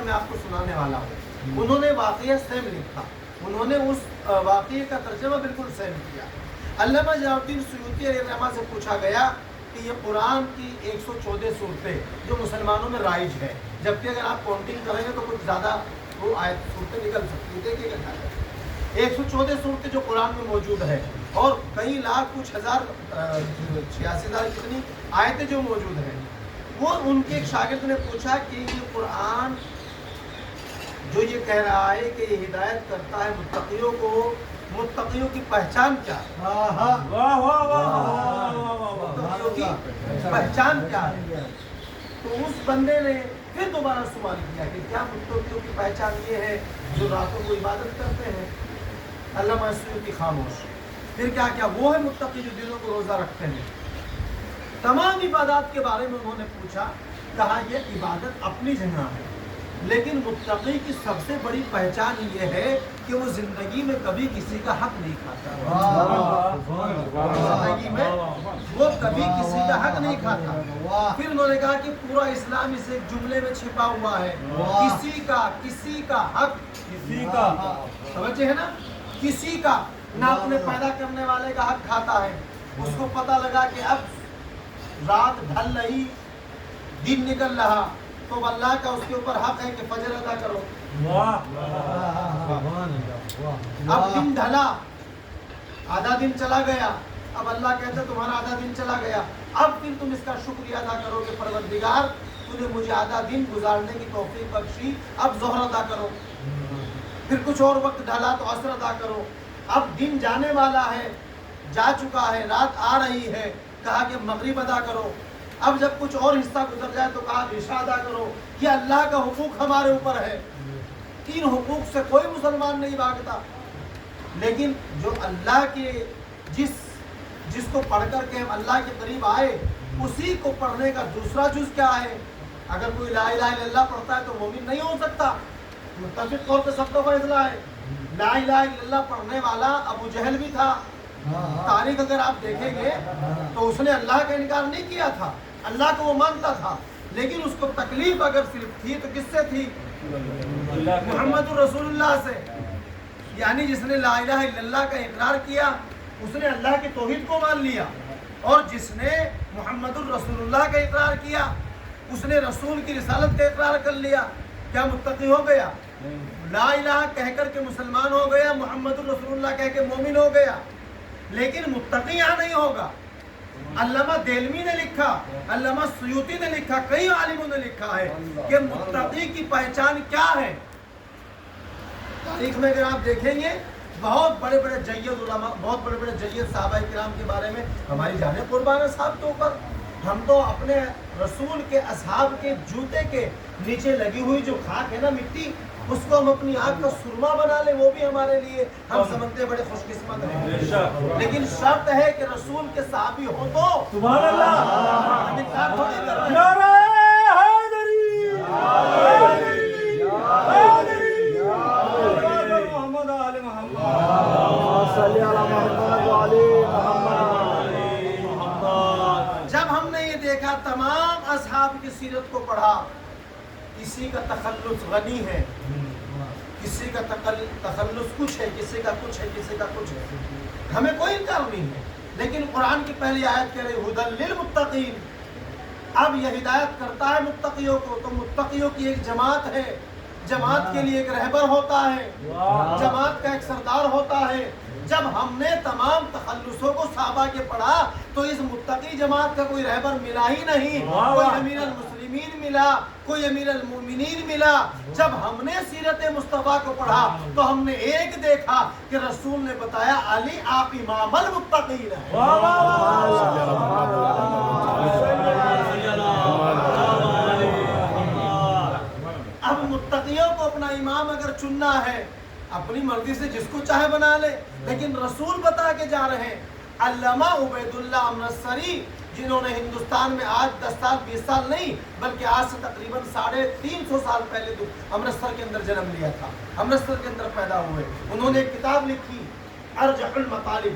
میں آپ کو سنانے والا ہوں۔ انہوں نے واقعہ سیم لکھا، انہوں نے اس واقعے کا ترجمہ بالکل سیم کیا۔ علامہ جلال الدین سیوطی علیہ الرحمہ سے پوچھا گیا کہ یہ قرآن کی 114 صورتیں جو مسلمانوں میں رائج ہے، جبکہ اگر آپ کاؤنٹنگ کریں گے تو کچھ زیادہ وہ صورتیں نکل سکتی ہیں، دیکھیے گا 114 صورتیں جو قرآن میں موجود ہے، اور کئی لاکھ کچھ ہزار 86,000 کتنی آیتیں جو موجود ہیں۔ وہ ان کے ایک شاگرد نے پوچھا کہ یہ قرآن جو یہ کہہ رہا ہے کہ یہ ہدایت کرتا ہے متقیوں کو، متقیوں کی پہچان کیا ہے؟ متقیوں کی پہچان کیا ہے؟ تو اس بندے نے پھر دوبارہ سوال کیا کہ کیا متقیوں کی پہچان یہ ہے جو راتوں کو عبادت کرتے ہیں؟ علامہ سیوطی خاموش۔ پھر کیا وہ ہے متقی جو دنوں کو روزہ رکھتے ہیں؟ تمام عبادات کے بارے میں انہوں نے پوچھا، کہا یہ عبادت اپنی جگہ ہے، لیکن متقی کی سب سے بڑی پہچان یہ ہے کہ وہ زندگی میں کبھی کسی کا حق نہیں کھاتا، زندگی میں وہ کبھی کسی کا حق نہیں کھاتا۔ پھر انہوں نے کہا کہ پورا اسلام اس ایک جملے میں چھپا ہوا ہے، کسی کا حق، کسی کا، سمجھے ہے نا، کسی کا نہ اپنے پیدا کرنے والے کا حق کھاتا ہے۔ اس کو پتہ لگا کہ اب رات ڈھل رہی، دن نکل رہا، تو اللہ کا اس کے اوپر حق ہے کہ فجر ادا کرو۔ اب دن ڈھلا، آدھا دن چلا گیا، اب اللہ کہتا ہے تمہارا آدھا دن چلا گیا، اب پھر تم اس کا شکریہ ادا کرو کہ پروردگار تو نے مجھے آدھا دن گزارنے کی توفیق بخشی، اب ظہر ادا کرو۔ پھر کچھ اور وقت ڈھلا تو عصر ادا کرو۔ اب دن جانے والا ہے، جا چکا ہے، رات آ رہی ہے، کہا کہ مغرب ادا کرو۔ اب جب کچھ اور حصہ گزر جائے تو کہا عشاء ادا کرو۔ یہ اللہ کا حقوق ہمارے اوپر ہے، ان حقوق سے کوئی مسلمان نہیں بھاگتا۔ لیکن جو اللہ کے جس کو پڑھ کر کے ہم اللہ کے قریب آئے، اسی کو پڑھنے کا دوسرا جز کیا ہے؟ اگر کوئی لا الہ الا اللہ پڑھتا ہے تو مومن نہیں ہو سکتا، متفق طور پہ سب کا فیصلہ ہے۔ لا الہ الا اللہ پڑھنے والا ابو جہل بھی تھا، تاریخ اگر آپ دیکھیں گے تو اس نے اللہ کا انکار نہیں کیا تھا، اللہ کو وہ مانتا تھا، لیکن اس کو تکلیف اگر صرف تھی تو کس سے تھی؟ محمد رسول اللہ سے۔ یعنی جس نے لا الہ الا اللہ کا اقرار کیا اس نے اللہ کی توحید کو مان لیا، اور جس نے محمد الرسول اللہ کا اقرار کیا اس نے رسول کی رسالت کا اقرار کر لیا۔ کیا متقی ہو گیا؟ لا الہ کہہ کر کے مسلمان ہو گیا، محمد الرسول اللہ کہہ کے مومن ہو گیا، لیکن متقی یہاں نہیں ہوگا۔ علامہ دہلوی نے لکھا، علامہ سیوطی نے لکھا، کئی عالموں نے لکھا ہے کہ متقی کی پہچان کیا ہے۔ تاریخ میں اگر آپ دیکھیں گے بہت بڑے بڑے جید علماء، بہت بڑے بڑے جید صحابہ کرام کے بارے میں ہماری جانیں قربان ہے صاحب کے اوپر۔ ہم تو اپنے رسول کے اصحاب کے جوتے کے نیچے لگی ہوئی جو خاک ہے نا، مٹی، اس کو ہم اپنی آنکھ کا سرما بنا لیں، وہ بھی ہمارے لیے ہم سمجھتے بڑے خوش قسمت ہیں۔ لیکن شرط ہے کہ رسول کے صحابی ہو تو سبحان اللہ، انکار تھوڑی کر رہے ہیں۔ جب ہم نے یہ دیکھا تمام اصحاب کی سیرت کو پڑھا، کسی کا تخلص غنی ہے، کسی کا تخلص کچھ ہے، کسی کا کچھ ہے، کسی کا کچھ ہے، ہمیں کوئی انکار نہیں ہے، لیکن قرآن کی پہلی آیت کہہ رہی ھدی للمتقین۔ اب یہ ہدایت کرتا ہے متقیوں کو، تو متقیوں کی ایک جماعت ہے، جماعت کے لیے ایک رہبر ہوتا ہے، جماعت کا ایک سردار ہوتا ہے۔ جب ہم نے تمام تخلصوں کو صحابہ کے پڑھا تو اس متقی جماعت کا کوئی رہبر ملا ہی نہیں، کوئی امیر المسلمین ملا، کوئی امیر المومنین ملا۔ جب ہم نے سیرت مصطفیٰ کو پڑھا تو ہم نے ایک دیکھا کہ رسول نے بتایا علی آپ امام المتقین ہیں۔ اب متقیوں کو اپنا امام اگر چننا ہے اپنی مرضی سے جس کو چاہے بنا لے، لیکن رسول بتا کے جا رہے ہیں۔ علامہ عبید اللہ امرتسری جنہوں نے ہندوستان میں آج 10 سال 20 سال نہیں بلکہ آج سے تقریباً 350 سال پہلے امرتسر کے اندر جنم لیا تھا، امرتسر کے اندر پیدا ہوئے، انہوں نے ایک کتاب لکھی ارجح المطالب،